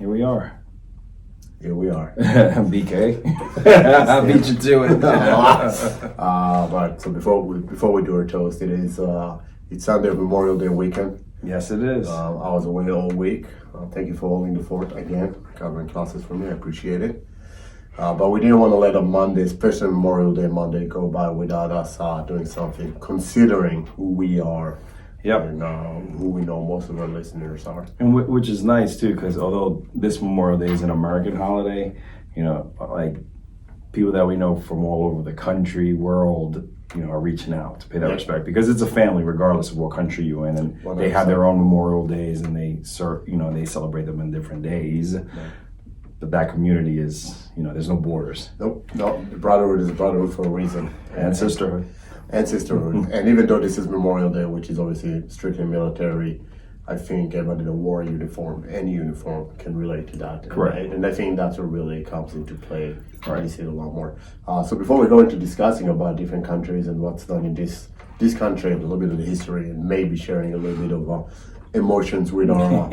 here we are. Here we are. BK. I beat you to it. But so before we do our toast, it's Sunday Memorial Day weekend. Yes, it is. I was away all week. Thank you for holding the fort again, covering classes for me. I appreciate it. But we didn't want to let a Monday, especially Memorial Day Monday, go by without us doing something, considering who we are. Yep. And who we know most of our listeners are. And which is nice too, because although this Memorial Day is an American holiday, like people that we know from all over the country, world, are reaching out to pay that respect, because it's a family regardless of what country you're in, and 100%. they have their own Memorial Days and they they celebrate them in different days. Right. But that community is, there's no borders. Nope. No, the brotherhood is a brotherhood for a reason. And sisterhood. And sisterhood. And even though this is Memorial Day, which is obviously strictly military, I think everybody in a war uniform, any uniform, can relate to that. Correct. And I think that's what really comes into play. Right. You see it a lot more. So before we go into discussing about different countries and what's done in this country, and a little bit of the history, and maybe sharing a little bit of emotions with our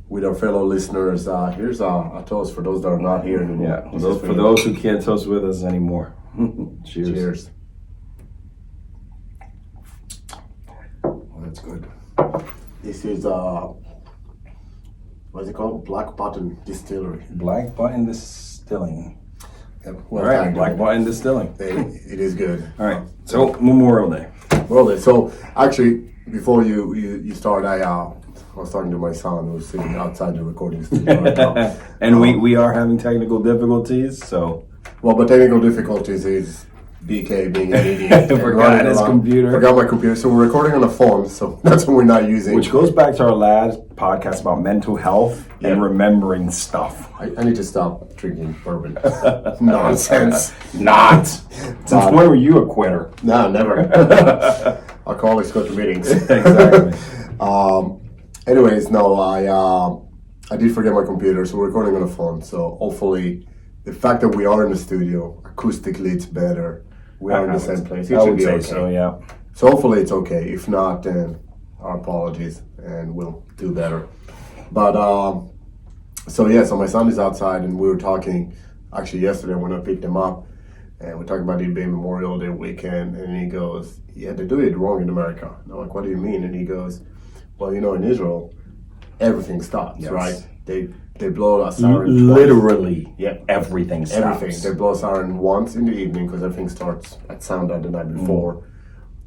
with our fellow listeners, here's a toast for those that are not here anymore. Yeah, for those who can't toast with us anymore. Cheers. Cheers. That's good. This is what's it called? Black Button Distillery. Black Button Distilling. Yep. All right, Black Button Distilling. It is good. All right, so Memorial Day. Well, so actually, before you start, I was talking to my son who was sitting outside the recording studio right now. And we are having technical difficulties, so. Well, but technical difficulties is BK being an idiot. Forgot his computer. Forgot my computer. So we're recording on a phone, so that's what we're not using. Which goes back to our last podcast about mental health and remembering stuff. I need to stop drinking bourbon. Nonsense. Not. Since when were you a quitter? No, never. Alcoholics go to meetings. Exactly. Anyways, no, I did forget my computer, so we're recording on a phone. So hopefully, the fact that we are in the studio, acoustically, it's better. We are in the same place. It should be okay. So, yeah. So hopefully it's okay. If not, then our apologies, and we'll do better. But so my son is outside, and we were talking actually yesterday when I picked him up, and we're talking about it being Memorial Day weekend, and he goes, "Yeah, they do it wrong in America." And I'm like, "What do you mean?" And he goes, "Well, in Israel, everything stops, right? They blow a siren literally, twice. everything stops. Everything. They blow a siren once in the evening because everything starts at sundown the night before.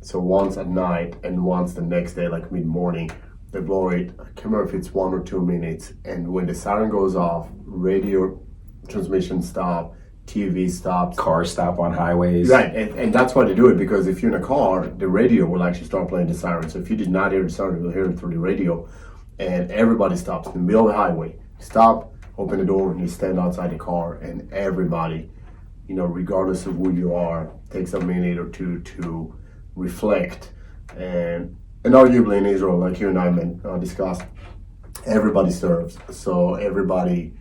So once at night and once the next day, like mid-morning, they blow it. I can't remember if it's 1 or 2 minutes. And when the siren goes off, radio transmission stop, TV stops. Cars stop on highways. Right, and that's why they do it, because if you're in a car, the radio will actually start playing the siren. So if you did not hear the siren, you'll hear it through the radio. And everybody stops in the middle of the highway. Stop, open the door, and you stand outside the car, and everybody, regardless of who you are, takes a minute or two to reflect. And arguably in Israel, like you and I discussed, everybody serves. So everybody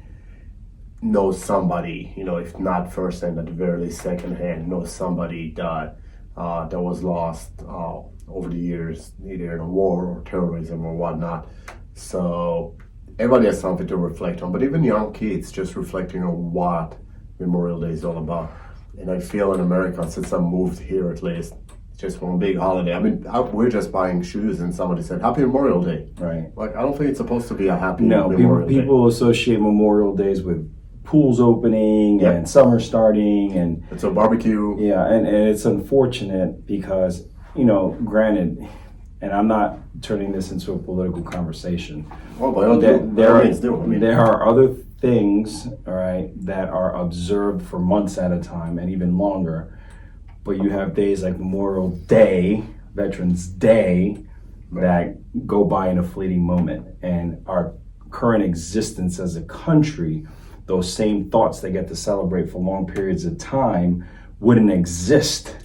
knows somebody, if not firsthand, at the very least secondhand, knows somebody that was lost over the years, either in a war or terrorism or whatnot. So everybody has something to reflect on, but even young kids just reflecting on what Memorial Day is all about. And I feel in America, since I moved here at least, it's just one big holiday. I mean, we're just buying shoes and somebody said, "Happy Memorial Day." Right. Like, I don't think it's supposed to be a happy Memorial Day. People associate Memorial Days with pools opening and summer starting and it's a barbecue. Yeah, and it's unfortunate because, granted, and I'm not turning this into a political conversation. Oh, by all means, there are other things, all right, that are observed for months at a time and even longer. But you have days like Memorial Day, Veterans Day, that go by in a fleeting moment. And our current existence as a country, those same thoughts they get to celebrate for long periods of time wouldn't exist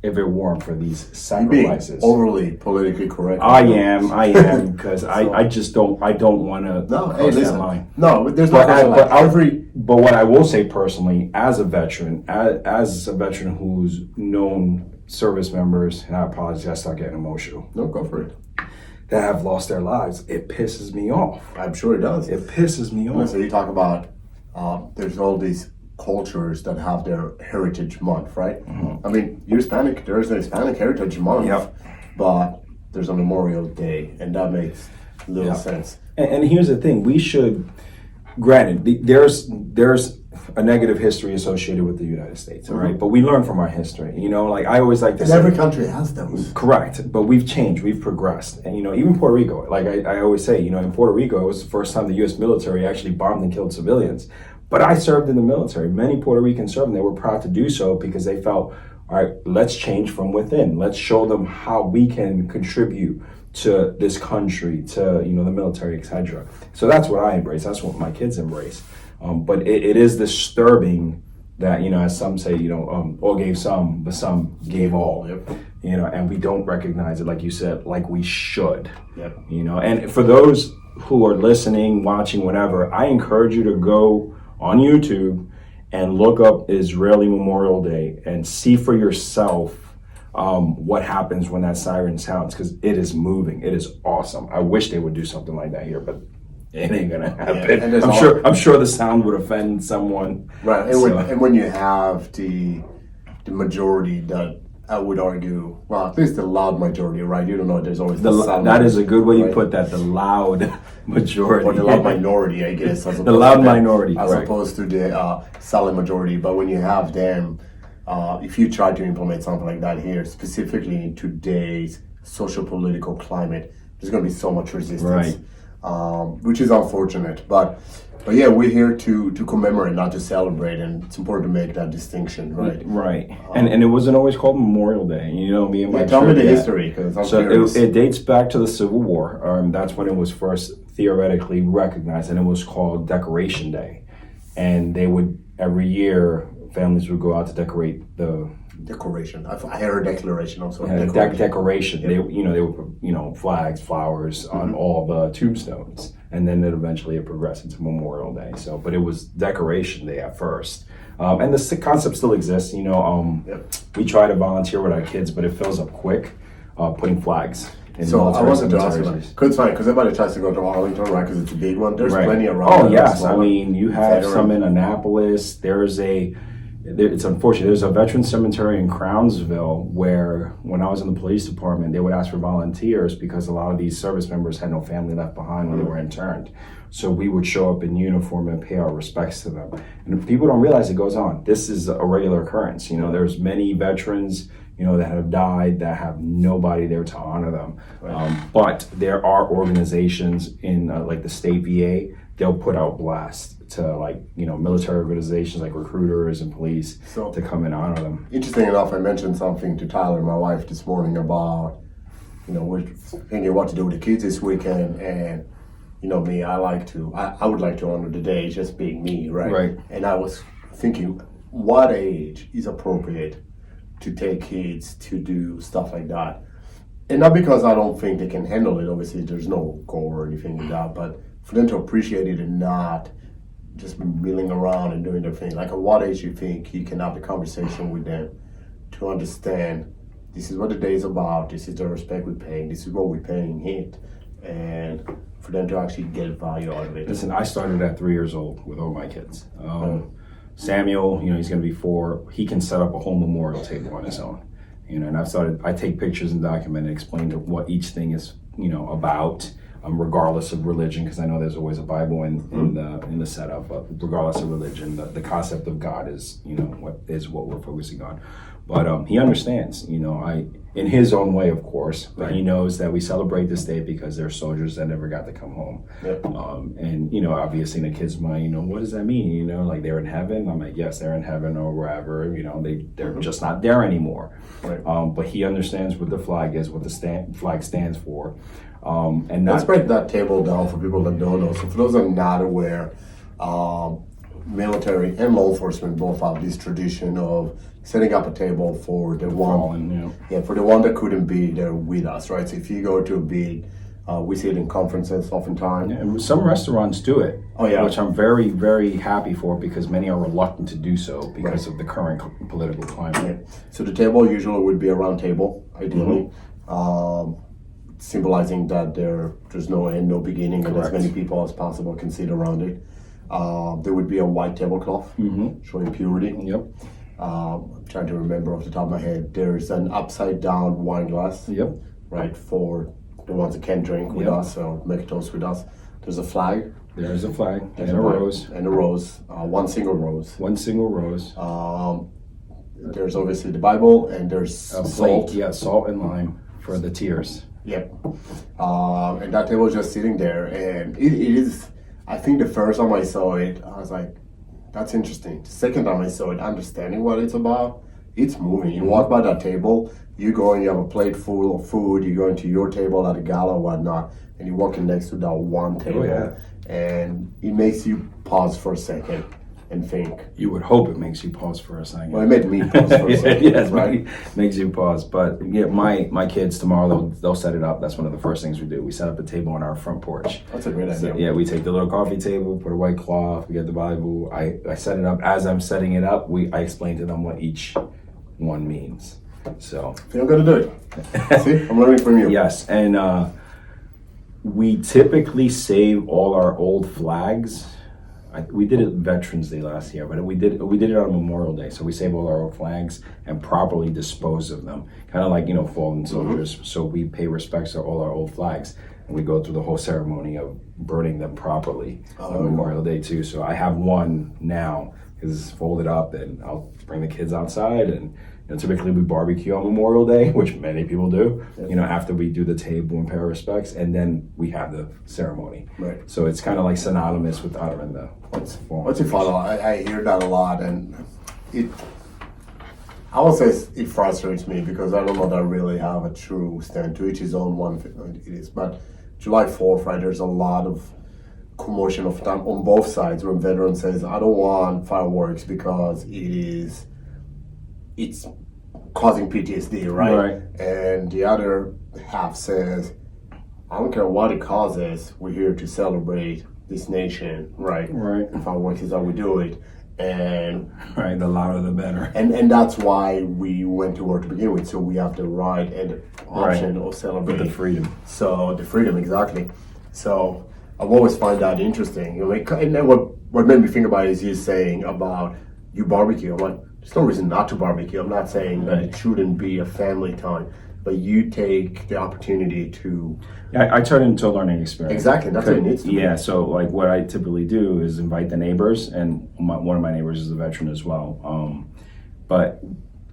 if it weren't for these sacrifices. You're being overly politically correct. I am because I just don't want to cross that line. No, there's no but what I will say personally, as a veteran, who's known service members, and I apologize, I start getting emotional. No, go for it. that have lost their lives, it pisses me off. I'm sure it does. It pisses me off. So you talk about there's all these cultures that have their Heritage Month, right? I mean, you're Hispanic. There's the Hispanic Heritage Month, Yep. but there's a Memorial Day, and that makes little Yeah. sense. And here's the thing: we should, granted, there's a negative history associated with the United States, all right? But we learn from our history. You know, like I always like to And say, every country has those. correct, but we've changed, we've progressed. And, you know, even Puerto Rico, like I always say, you know, in Puerto Rico, it was the first time the U.S. military actually bombed and killed civilians. But I served in the military. Many Puerto Ricans served, and they were proud to do so because they felt, all right, let's change from within. Let's show them how we can contribute to this country, to, you know, the military, etc. So that's what I embrace. That's what my kids embrace. But it is disturbing that, you know, as some say, you know, all gave some, but some gave all. Yep. You know, and we don't recognize it, like you said, like we should. Yep. You know, and for those who are listening, watching, whatever, I encourage you to go on YouTube and look up Israeli Memorial Day and see for yourself what happens when that siren sounds, because it is moving. It is awesome. I wish they would do something like that here, but it ain't gonna happen. and there's I'm sure the sound would offend someone. Right, and, So- when you have the majority that I would argue, well, at least the loud majority, right? You don't know, there's always the silent, that is a good way you right? put that. The loud majority, Or the loud minority, I guess. As The opposed loud to minority, as correct. opposed to the silent majority. But when you have them, if you try to implement something like that here, specifically in today's social political climate, there's going to be so much resistance, which is unfortunate. But yeah, we're here to commemorate, not to celebrate, and it's important to make that distinction, right? Right, and it wasn't always called Memorial Day. You know, me and my Tell me the trivia- history, because I'm So curious. it dates back to the Civil War. That's when it was first theoretically recognized, and it was called Decoration Day. And they would, every year, families would go out to decorate the Decoration. I heard a declaration also. Decoration. decoration. They would put, flags, flowers on all the tombstones, and then it eventually progressed into Memorial Day. So, but it was Decoration Day at first. And the concept still exists. You know, we try to volunteer with our kids, but it fills up quick. Putting flags. In So I military wanted to ask you, cemeteries. because everybody tries to go to Arlington, right? Because it's a big one. There's Right. plenty around. Oh that yes, are I smaller. mean you have Veteran. some in Annapolis. It's unfortunate. There's a veteran cemetery in Crownsville where, when I was in the police department, they would ask for volunteers because a lot of these service members had no family left behind when they were interned. So we would show up in uniform and pay our respects to them. And people don't realize it goes on. This is a regular occurrence. You know, there's many veterans, you know, that have died that have nobody there to honor them. But there are organizations in like the state VA. They'll put out blasts to, like, you know, military organizations like recruiters and police to come and honor them. Interesting enough, I mentioned something to Tyler, my wife, this morning about, you know, we're thinking what to do with the kids this weekend, and you know me, I would like to honor the day, just being me, right? Right. And I was thinking, what age is appropriate to take kids to do stuff like that? And not because I don't think they can handle it. Obviously, there's no goal or anything like that, but for them to appreciate it and not just milling around and doing their thing. Like, at what age you think you can have the conversation with them to understand this is what the day is about, this is the respect we're paying, this is what we're paying it, and for them to actually get value out of it. Listen, I started at 3 years old with all my kids. Samuel, you know, he's going to be 4. He can set up a whole memorial table on his own. You know, and I take pictures and document and explain to what each thing is, you know, about. Regardless of religion, because I know there's always a Bible in the setup, but regardless of religion, the concept of God is, you know, what we're focusing on. But he understands, you know, in his own way, of course, but he knows that we celebrate this day because they're soldiers that never got to come home. Yep. And, you know, obviously in the kids' mind, you know, what does that mean? You know, like, they're in heaven? I'm like, yes, they're in heaven or wherever, you know, they're just not there anymore. Right. But he understands what the flag is, what the flag stands for. And Let's not break that table down for people that don't know. So for those that are not aware, military and law enforcement both have this tradition of setting up a table for the one, fallen, you know. for the one that couldn't be there with us, right? So if you go to a big, we see it in conferences oftentimes. Yeah, and some restaurants do it. Oh, yeah. Which I'm very, very happy for, because many are reluctant to do so because of the current political climate. So the table usually would be a round table, ideally. symbolizing that there's no end, no beginning, and as Correct. many people as possible can sit around it. There would be a white tablecloth showing purity. Yep. I'm trying to remember off the top of my head. There's an upside down wine glass, Yep. right, for the ones that can't drink with Yep. us or make a toast with us. There's a flag. There's a flag There's and a flag, rose. And a rose. One single rose. One single rose. There's obviously the Bible, and there's A salt. plate, yeah, salt and lime for the tears. Yep. And that table was just sitting there, and it is. I think the first time I saw it, I was like, "That's interesting." The second time I saw it, understanding what it's about, it's moving. You walk by that table, you go and you have a plate full of food. You go into your table at a gala or whatnot, and you're walking next to that one table, yeah. and it makes you pause for a second and think. You would hope it makes you pause for a second. Well, it made me pause for a second, yes, right? makes you pause. But yeah, my kids tomorrow they'll set it up. That's one of the first things we do. We set up a table on our front porch. That's a great idea. So, yeah, we take the little coffee table, put a white cloth, we get the Bible. I set it up. As I'm setting it up, I explain to them what each one means. So I think I'm gonna do it. See, I'm learning from you. yes, and we typically save all our old flags. We did it Veterans Day last year, but we did it on Memorial Day. So we save all our old flags and properly dispose of them, kind of like fallen soldiers. So we pay respects to all our old flags, and we go through the whole ceremony of burning them properly on Memorial Day too. So I have one now because it's folded up, and I'll bring the kids outside and. Typically we barbecue on Memorial Day, which many people do, after we do the table and pay our respects, and then we have the ceremony. Right. So it's kind of like synonymous with honoring the fallen. What's your follow? I hear that a lot, and I would say it frustrates me because I don't know that I really have a true stand to each his own one. It is, but July 4th, right? There's a lot of commotion of time on both sides when veteran says, "I don't want fireworks because it's causing PTSD," right? Right. And the other half says, "I don't care what it causes. We're here to celebrate this nation, right? Right. And fireworks is how we do it." And Right, the louder the better. and that's why we went to war to begin with. So we have the right and the option of With celebrating the freedom. So the freedom, exactly. So I've always find that interesting. And then what made me think about it is you saying about you barbecue. I'm like, there's no reason not to barbecue. I'm not saying that it shouldn't be a family time, but you take the opportunity to. I turn it into a learning experience. Exactly, that's what it needs to be. Yeah, so like what I typically do is invite the neighbors, and one of my neighbors is a veteran as well. But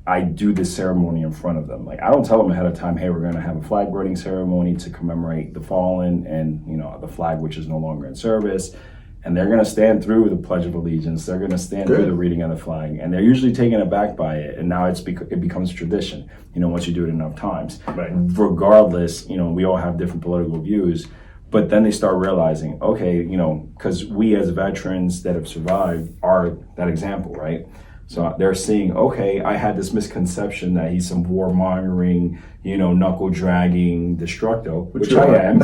I do this ceremony in front of them. Like I don't tell them ahead of time, hey, we're going to have a flag burning ceremony to commemorate the fallen and the flag which is no longer in service. And they're going to stand through the Pledge of Allegiance. They're going to stand through the reading of the flag, and they're usually taken aback by it. And now it becomes tradition. Once you do it enough times, Right. Regardless, we all have different political views. But then they start realizing, okay, because we as veterans that have survived are that example, right? So they're seeing, okay, I had this misconception that he's some warmongering, knuckle dragging destructo, which I am.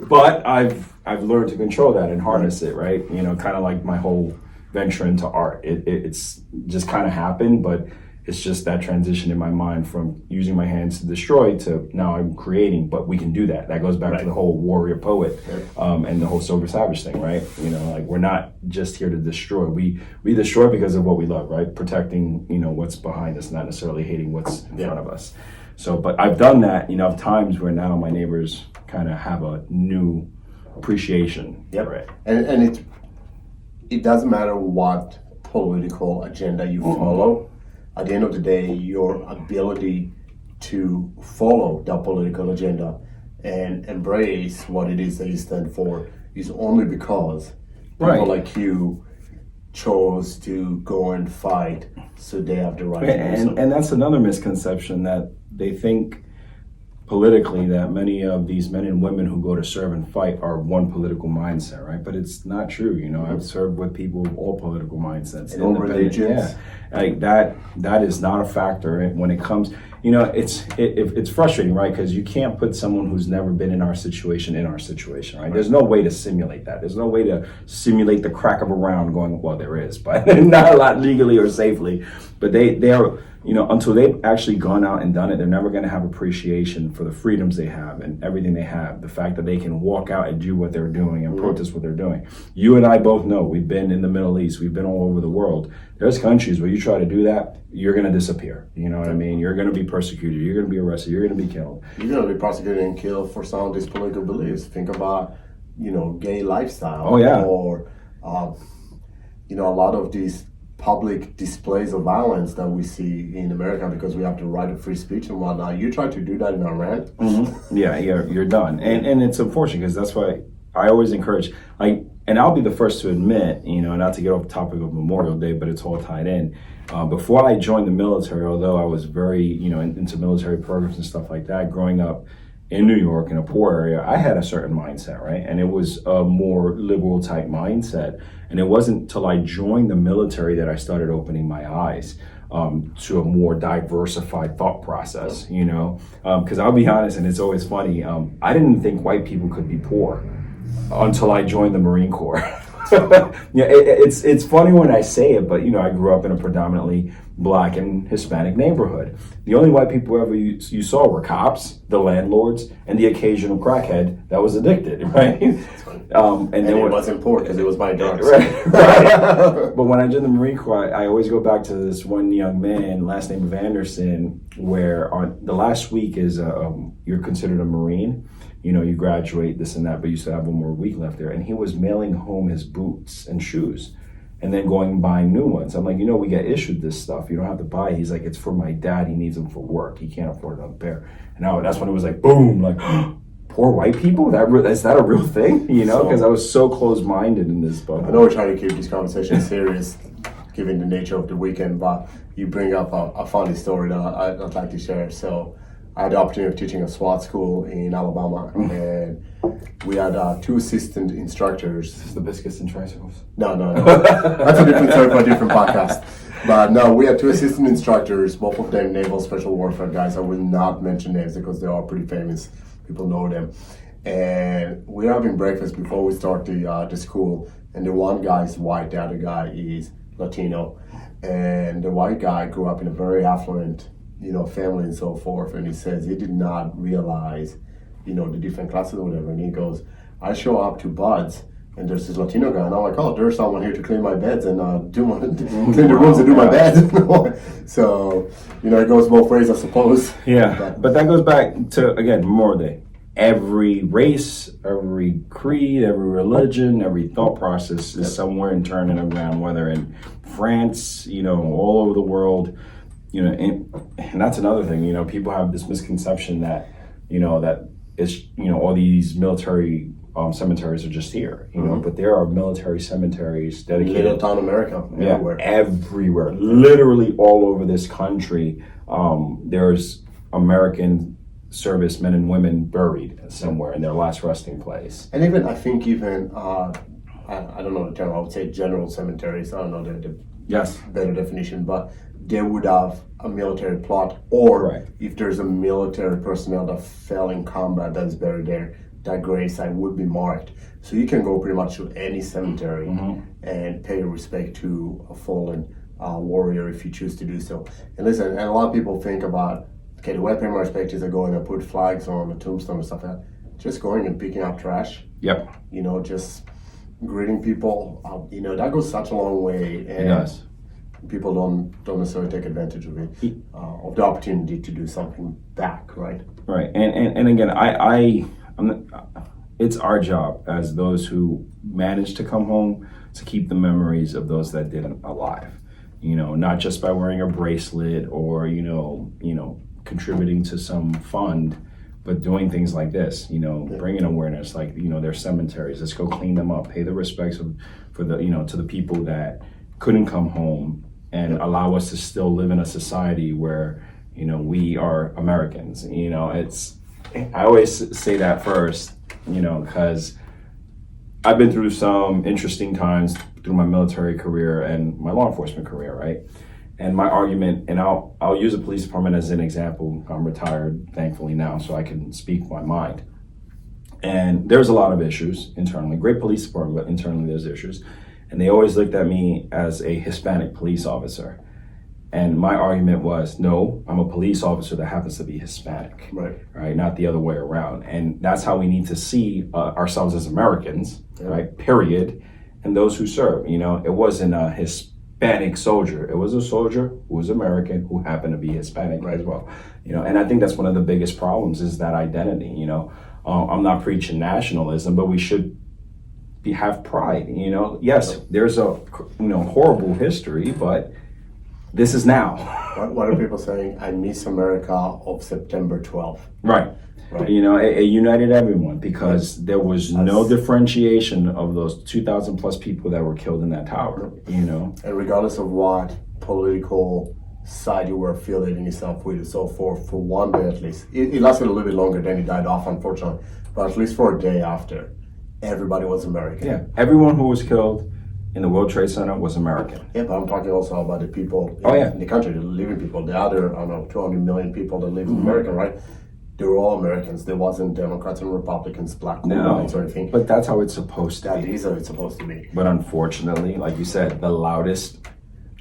But I've learned to control that and harness it, right? Kind of like my whole venture into art. It's just kind of happened, but it's just that transition in my mind from using my hands to destroy to now I'm creating, but we can do that. That goes back to the whole warrior poet and the whole sober savage thing, right? Like we're not just here to destroy. We destroy because of what we love, right? Protecting, what's behind us, not necessarily hating what's in front of us. So, but I've done that enough times where now my neighbors kind of have a new appreciation for it. And it doesn't matter what political agenda you follow. At the end of the day, your ability to follow that political agenda and embrace what it is that you stand for is only because people like you chose to go and fight, so they have the right to do so. And that's another misconception, that they think politically that many of these men and women who go to serve and fight are one political mindset, right? But it's not true. I've served with people of all political mindsets, and all religions. Like that is not a factor when it comes. it's frustrating, right? Because you can't put someone who's never been in our situation, right? There's no way to simulate that. There's no way to simulate the crack of a round going, well, there is, but not a lot legally or safely. But they're until they've actually gone out and done it, they're never going to have appreciation for the freedoms they have and everything they have. The fact that they can walk out and do what they're doing and protest what they're doing. You and I both know we've been in the Middle East, we've been all over the world. There's countries where you try to do that, you're going to disappear. You know what I mean? You're going to be persecuted, you're going to be arrested, you're going to be killed. You're going to be prosecuted and killed for some of these political beliefs. Think about, gay lifestyle. Oh, yeah. Or, a lot of these public displays of violence that we see in America because we have the right of free speech and whatnot. You try to do that in Iran. Mm-hmm. Yeah, you're done. And it's unfortunate because that's why I always encourage, and I'll be the first to admit, not to get off the topic of Memorial Day, but it's all tied in. Before I joined the military, although I was very, into military programs and stuff like that, growing up in New York in a poor area, I had a certain mindset, right? And it was a more liberal type mindset. And it wasn't until I joined the military that I started opening my eyes to a more diversified thought process, because I'll be honest, and it's always funny, I didn't think white people could be poor until I joined the Marine Corps. It's funny when I say it, but I grew up in a predominantly Black and Hispanic neighborhood. The only white people ever you saw were cops, the landlords, and the occasional crackhead that was addicted, right? And it wasn't poor because it was my drugs. Right. But when I joined the Marine Corps, I always go back to this one young man, last name of Anderson, where on the last week is you're considered a Marine. You graduate, this and that, but you still have one more week left there. And he was mailing home his boots and shoes and then going and buying new ones. I'm like, we get issued this stuff. You don't have to buy it. He's like, it's for my dad. He needs them for work. He can't afford another pair. And now that's when it was like, boom, like, poor white people? Is that a real thing? Because I was so closed-minded in this book. I know we're trying to keep this conversation serious, given the nature of the weekend, but you bring up a funny story that I'd like to share. So I had the opportunity of teaching a SWAT school in Alabama, and we had 2 assistant instructors. This is the biscuits and tricycles? No. That's a different story for a different podcast. But no, we had 2 assistant instructors, both of them Naval Special Warfare guys. I will not mention names because they are pretty famous. People know them. And we're having breakfast before we start the school, and the one guy is white, the other guy is Latino. And the white guy grew up in a very affluent family and so forth, and he says he did not realize, the different classes or whatever, and he goes, I show up to Buds, and there's this Latino guy, and I'm like, oh, there's someone here to clean my beds and clean the rooms and do my beds. So, it goes both ways, I suppose. Yeah, but that goes back to, again, Memorial Day. Every race, every creed, every religion, every thought process is somewhere in turning around, whether in France, all over the world. And that's another thing, people have this misconception that, that is, all these military cemeteries are just here, but there are military cemeteries dedicated. Little town America, everywhere. Yeah, everywhere, literally all over this country. There's American servicemen and women buried somewhere in their last resting place. And I think I don't know the term, I would say general cemeteries, I don't know the yes better definition, but they would have a military plot, or if there's a military personnel that fell in combat that is buried there, that gravesite would be marked. So you can go pretty much to any cemetery and pay respect to a fallen warrior if you choose to do so. And listen, and a lot of people think about, okay, the way I pay my respect is I go in and put flags on the tombstone and stuff like that. Just going and picking up trash. Yep. Just greeting people. That goes such a long way. And it does. People don't necessarily take advantage of it, of the opportunity to do something back, right? Right, and again, it's our job as those who managed to come home to keep the memories of those that didn't alive. Not just by wearing a bracelet or contributing to some fund, but doing things like this. Bringing awareness, like there's cemeteries. Let's go clean them up. Pay the respects to the people that couldn't come home, and allow us to still live in a society where we are Americans. I always say that first, because I've been through some interesting times through my military career and my law enforcement career, right? And my argument, and I'll use a police department as an example. I'm retired, thankfully now, so I can speak my mind. And there's a lot of issues internally. Great police department, but internally there's issues. And they always looked at me as a Hispanic police officer. And my argument was, no, I'm a police officer that happens to be Hispanic, right? Not the other way around. And that's how we need to see ourselves as Americans, right? Period. And those who serve, you know, it wasn't a Hispanic soldier. It was a soldier who was American who happened to be Hispanic as well, you know. And I think that's one of the biggest problems is that identity, you know. I'm not preaching nationalism, but we should have pride, you know. Yes, there's a, you know, horrible history, but this is now. What are people saying? I miss America of September 12th. Right. You know, it united everyone because there was no differentiation of those 2,000 plus people that were killed in that tower, you know. And regardless of what political side you were affiliating yourself with and so forth, for one day at least, it lasted a little bit longer, then he died off, unfortunately, but at least for a day after, everybody was American. Yeah, everyone who was killed in the World Trade Center was American. Yeah, but I'm talking also about the people in the country, the living people, the other, I don't know, 200 million people that live in America, right? They were all Americans. There wasn't Democrats and Republicans, black or whites or anything. But that's how it's supposed to be. That is how it's supposed to be. But unfortunately, like you said, the loudest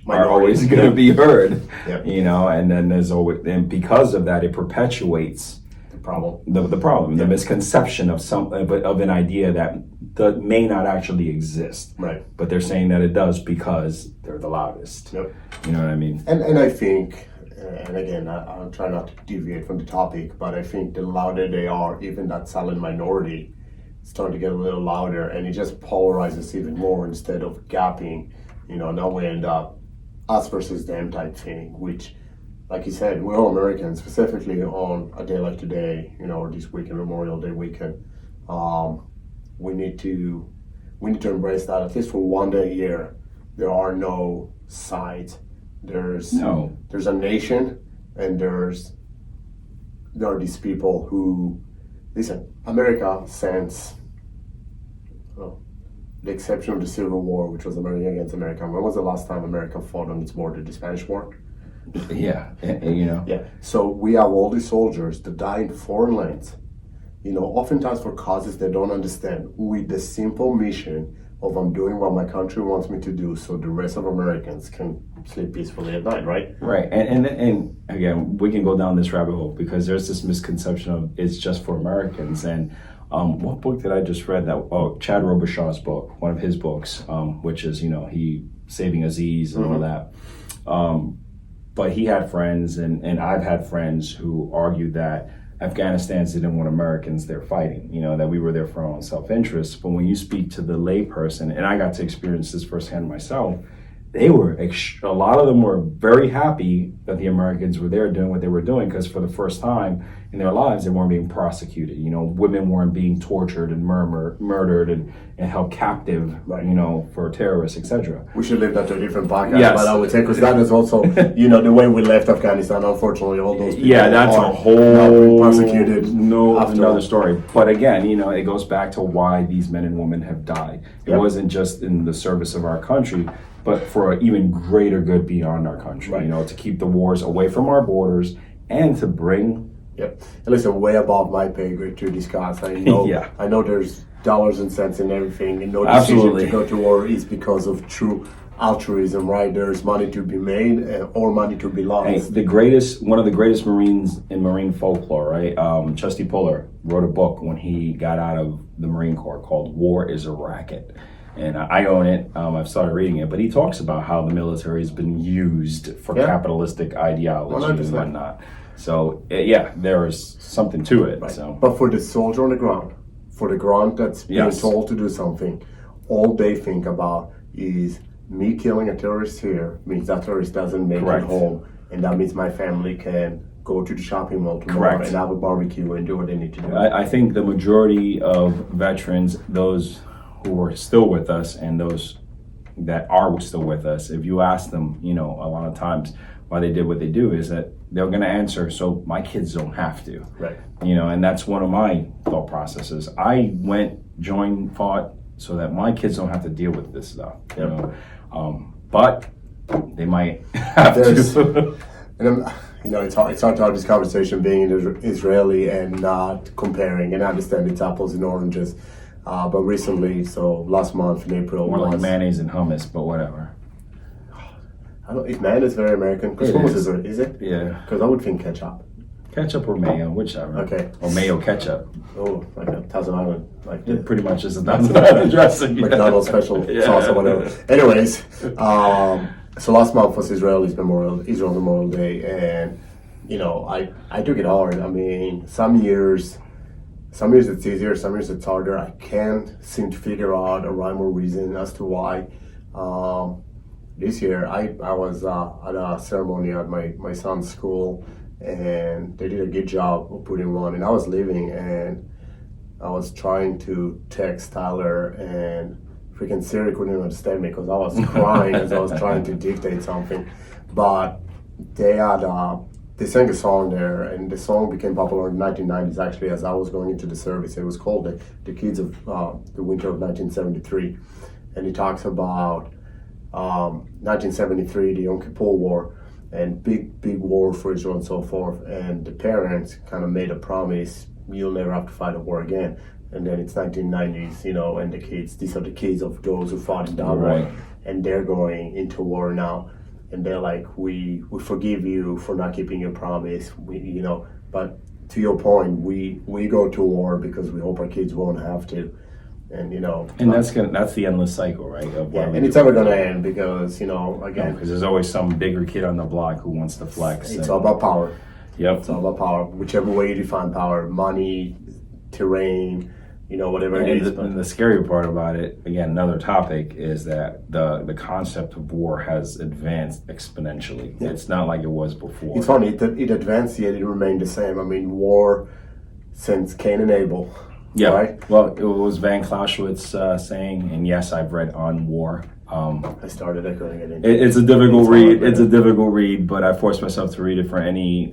are always going to be heard, you know, and then there's always, and because of that, it perpetuates the problem, the misconception of of an idea that may not actually exist, right? But they're saying that it does because they're the loudest. You know what I mean? And I think, and again, I'll try not to deviate from the topic, but I think the louder they are, even that silent minority, it's starting to get a little louder, and it just polarizes even more instead of gapping. You know, now we end up us versus them type thing, which, like you said, we're all Americans, specifically on a day like today, you know, or this weekend, Memorial Day weekend. We need to embrace that at least for one day a year. There are no sides. There's a nation, and there are these people who, listen, America since the exception of the Civil War, which was America against America. When was the last time America fought on its border? The Spanish War? Yeah, you know. Yeah, so we have all these soldiers that die in foreign lands, you know, oftentimes for causes they don't understand, with the simple mission of I'm doing what my country wants me to do so the rest of Americans can sleep peacefully at night, right? Right, and again, we can go down this rabbit hole because there's this misconception of it's just for Americans. And what book did I just read? Chad Robichaux's book, one of his books, which is, you know, he Saving Aziz and all that. But he had friends, and I've had friends who argued that Afghanistans didn't want Americans there fighting, you know, that we were there for our own self-interest. But when you speak to the layperson, and I got to experience this firsthand myself, they were, a lot of them were very happy that the Americans were there doing what they were doing, because for the first time in their lives, they weren't being prosecuted. You know, women weren't being tortured and murdered and held captive, you know, for terrorists, etc. We should leave that to a different podcast, but I would say, because that is also, you know, the way we left Afghanistan, unfortunately, all those people that's a whole prosecuted. Another story. But again, you know, it goes back to why these men and women have died. It wasn't just in the service of our country, but for an even greater good beyond our country, you know, to keep the wars away from our borders and to bring... And listen, way above my pay grade to discuss. I know, I know there's dollars and cents in everything, and no decision to go to war is because of true altruism, right? There's money to be made or money to be lost. Hey, one of the greatest Marines in Marine folklore, right? Chesty Puller wrote a book when he got out of the Marine Corps called War is a Racket. And I own it. I've started reading it, but he talks about how the military has been used for capitalistic ideology 100%. and whatnot. So there is something to it. Right. So, but for the soldier on the ground, for the grunt that's being told to do something, all they think about is me killing a terrorist here means that terrorist doesn't make it home, and that means my family can go to the shopping mall tomorrow and have a barbecue and do what they need to do. I think the majority of veterans, those who are still with us and those that are still with us, if you ask them, you know, a lot of times why they did what they do, is that they're going to answer, so my kids don't have to. Right. You know, and that's one of my thought processes. I fought so that my kids don't have to deal with this stuff. You know, but they might have There's- to. And it's hard to have this conversation being an Israeli and not comparing, and I understand it's apples and oranges. But recently, so last month in April, More like was, mayonnaise and hummus, but whatever. I don't, is mayonnaise very American? Because It hummus is. is it? Yeah, Because I would think ketchup. ketchup or mayo, whichever. Okay. Or mayo ketchup. Oh, like a Thousand Island, like the It pretty much is a Thousand dressing. McDonald's special Yeah. sauce or whatever. Anyways, so last month was Israel's Memorial Day, and I took it hard. I mean, some years it's easier, some years it's harder. I can't seem to figure out a rhyme or reason as to why. This year, I was at a ceremony at my son's school, and they did a good job of putting one. And I was leaving, and I was trying to text Tyler, and freaking Siri couldn't understand me because I was crying as I was trying to dictate something. But they sang a song there, and the song became popular in the 1990s. Actually, as I was going into the service, it was called "The Kids of the Winter of 1973," and it talks about 1973, the Yom Kippur War, and big war for Israel and so forth. And the parents kind of made a promise: you'll never have to fight a war again. And then it's 1990s, and the kids, these are the kids of those who fought in that Right. war, and they're going into war now. And they're like, we forgive you for not keeping your promise. But to your point, we go to war because we hope our kids won't have to. And And that's the endless cycle, right? Of yeah, why we and it's do never it. gonna end because again, Because there's always some bigger kid on the block who wants to flex. it's and- all about power. Yep. It's all about power. Whichever way you define power, money, terrain, whatever it And is. and the scary part about it, again, another topic, is that the concept of war has advanced exponentially. Yeah. It's not like it was before. It's funny, it advanced yet it remained the same. I mean, war since Cain and Abel. Yeah. Right? Well, it was Van Clausewitz saying, and yes, I've read On War. I started echoing it in. It's a difficult It's read. hard, It's a yeah. difficult read, but I forced myself to read it for any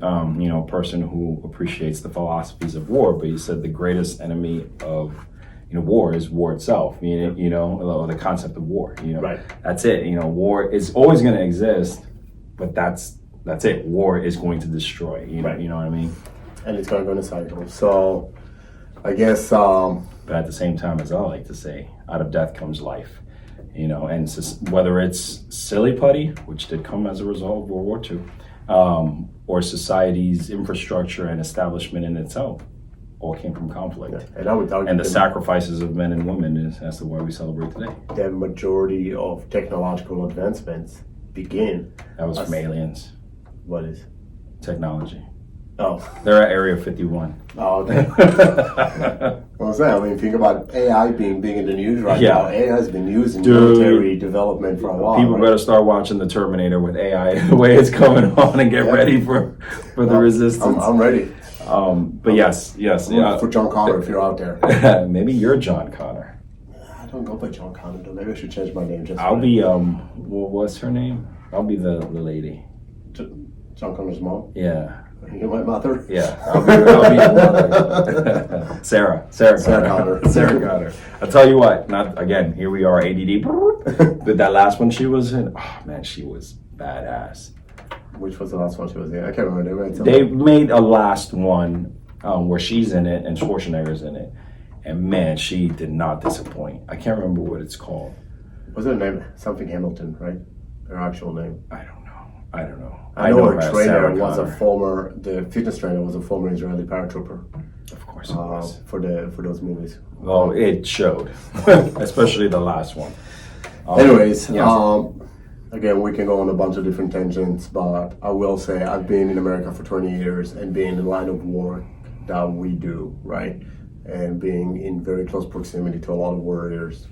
person who appreciates the philosophies of war. But he said the greatest enemy of war is war itself. The concept of war. Right. That's it. War is always going to exist, but that's it. War is going to destroy. Right. You know what I mean? And it's going to go in a cycle. So, I guess, But at the same time, as I like to say, out of death comes life. And whether it's silly putty, which did come as a result of World War II, or society's infrastructure and establishment in itself, all came from conflict. and I would argue And the sacrifices of men and women is as to why we celebrate today. the majority of technological advancements begin. That was from Us. aliens, What is? technology. Oh, They're at Area 51. okay. What was that? I mean, think about AI being big in the news right Yeah. now. AI has been used in Dude. military development for a while. People right? better start watching the Terminator with AI the way it's coming on and get Yeah. ready for the resistance. I'm ready. But yes, For John Connor, if you're out there. maybe you're John Connor. I don't go by John Connor, though. Maybe I should change my name. I'll be what's her name? I'll be the lady. John Connor's mom. Yeah, You're my mother. yeah. I'll be your mother. Sarah Connor. Sarah Connor. I'll tell you what. Not again. Here we are. ADD. But that last one she was in. Oh man, she was badass. Which was the last one she was in? I can't remember. They made a last one where she's in it and Schwarzenegger's in it, and man, she did not disappoint. I can't remember what it's called. Was her name something Hamilton, right? Her actual name. I don't know. I know her her as trainer Sarah was Connor. the fitness trainer was a former Israeli paratrooper Of course it was. for those movies. Well, it showed, especially the last one. Anyways, yes. again, we can go on a bunch of different tangents, but I will say I've been in America for 20 years and being in the line of work that we do, right? And being in very close proximity to a lot of warriors.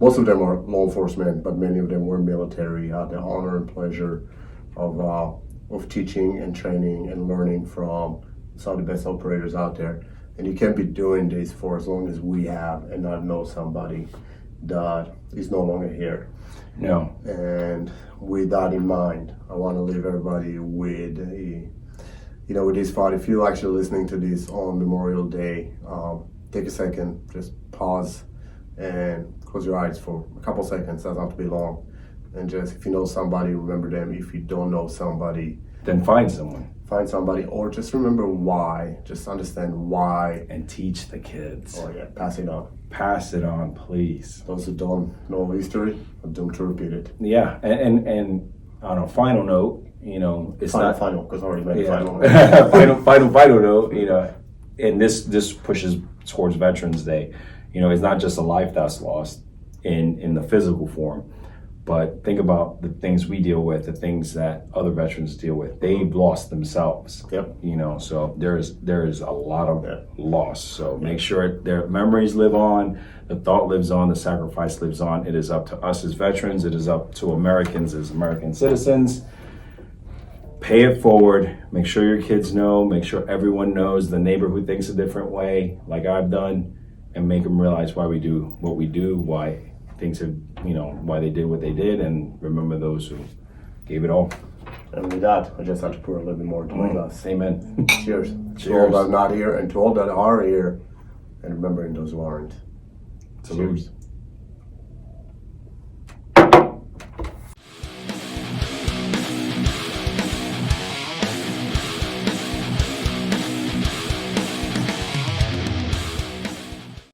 Most of them are law enforcement, but many of them were military. Had the honor and pleasure of teaching and training and learning from some of the best operators out there. And you can't be doing this for as long as we have and not know somebody that is no longer here. No. And with that in mind, I want to leave everybody with with this thought. If you're actually listening to this on Memorial Day, take a second, just pause and close your eyes for a couple seconds. Doesn't have to be long. And just if you know somebody, remember them. If you don't know somebody, Then find someone find somebody, or just remember why. Just understand why. and teach the kids. Oh yeah, pass it on. Pass it on, please. Those who don't know history are doomed to repeat it. Yeah, and on a final note, it's not Final, because I already made yeah. final. final note, and this pushes towards Veterans Day. It's not just a life that's lost in the physical form, but think about the things we deal with, the things that other veterans deal with. They've lost themselves. Yep. So there is a lot of Yeah. loss. So make sure their memories live on, the thought lives on, the sacrifice lives on. It is up to us as veterans. It is up to Americans as American citizens. Pay it forward. Make sure your kids know. Make sure everyone knows. The neighbor who thinks a different way, like I've done, and make them realize why we do what we do, why things have, why they did what they did, and remember those who gave it all. And with that, I just have to pour a little bit more into my glass. Amen. Cheers. Cheers. To all that are not here and to all that are here, and remembering those who aren't. Salute. Cheers.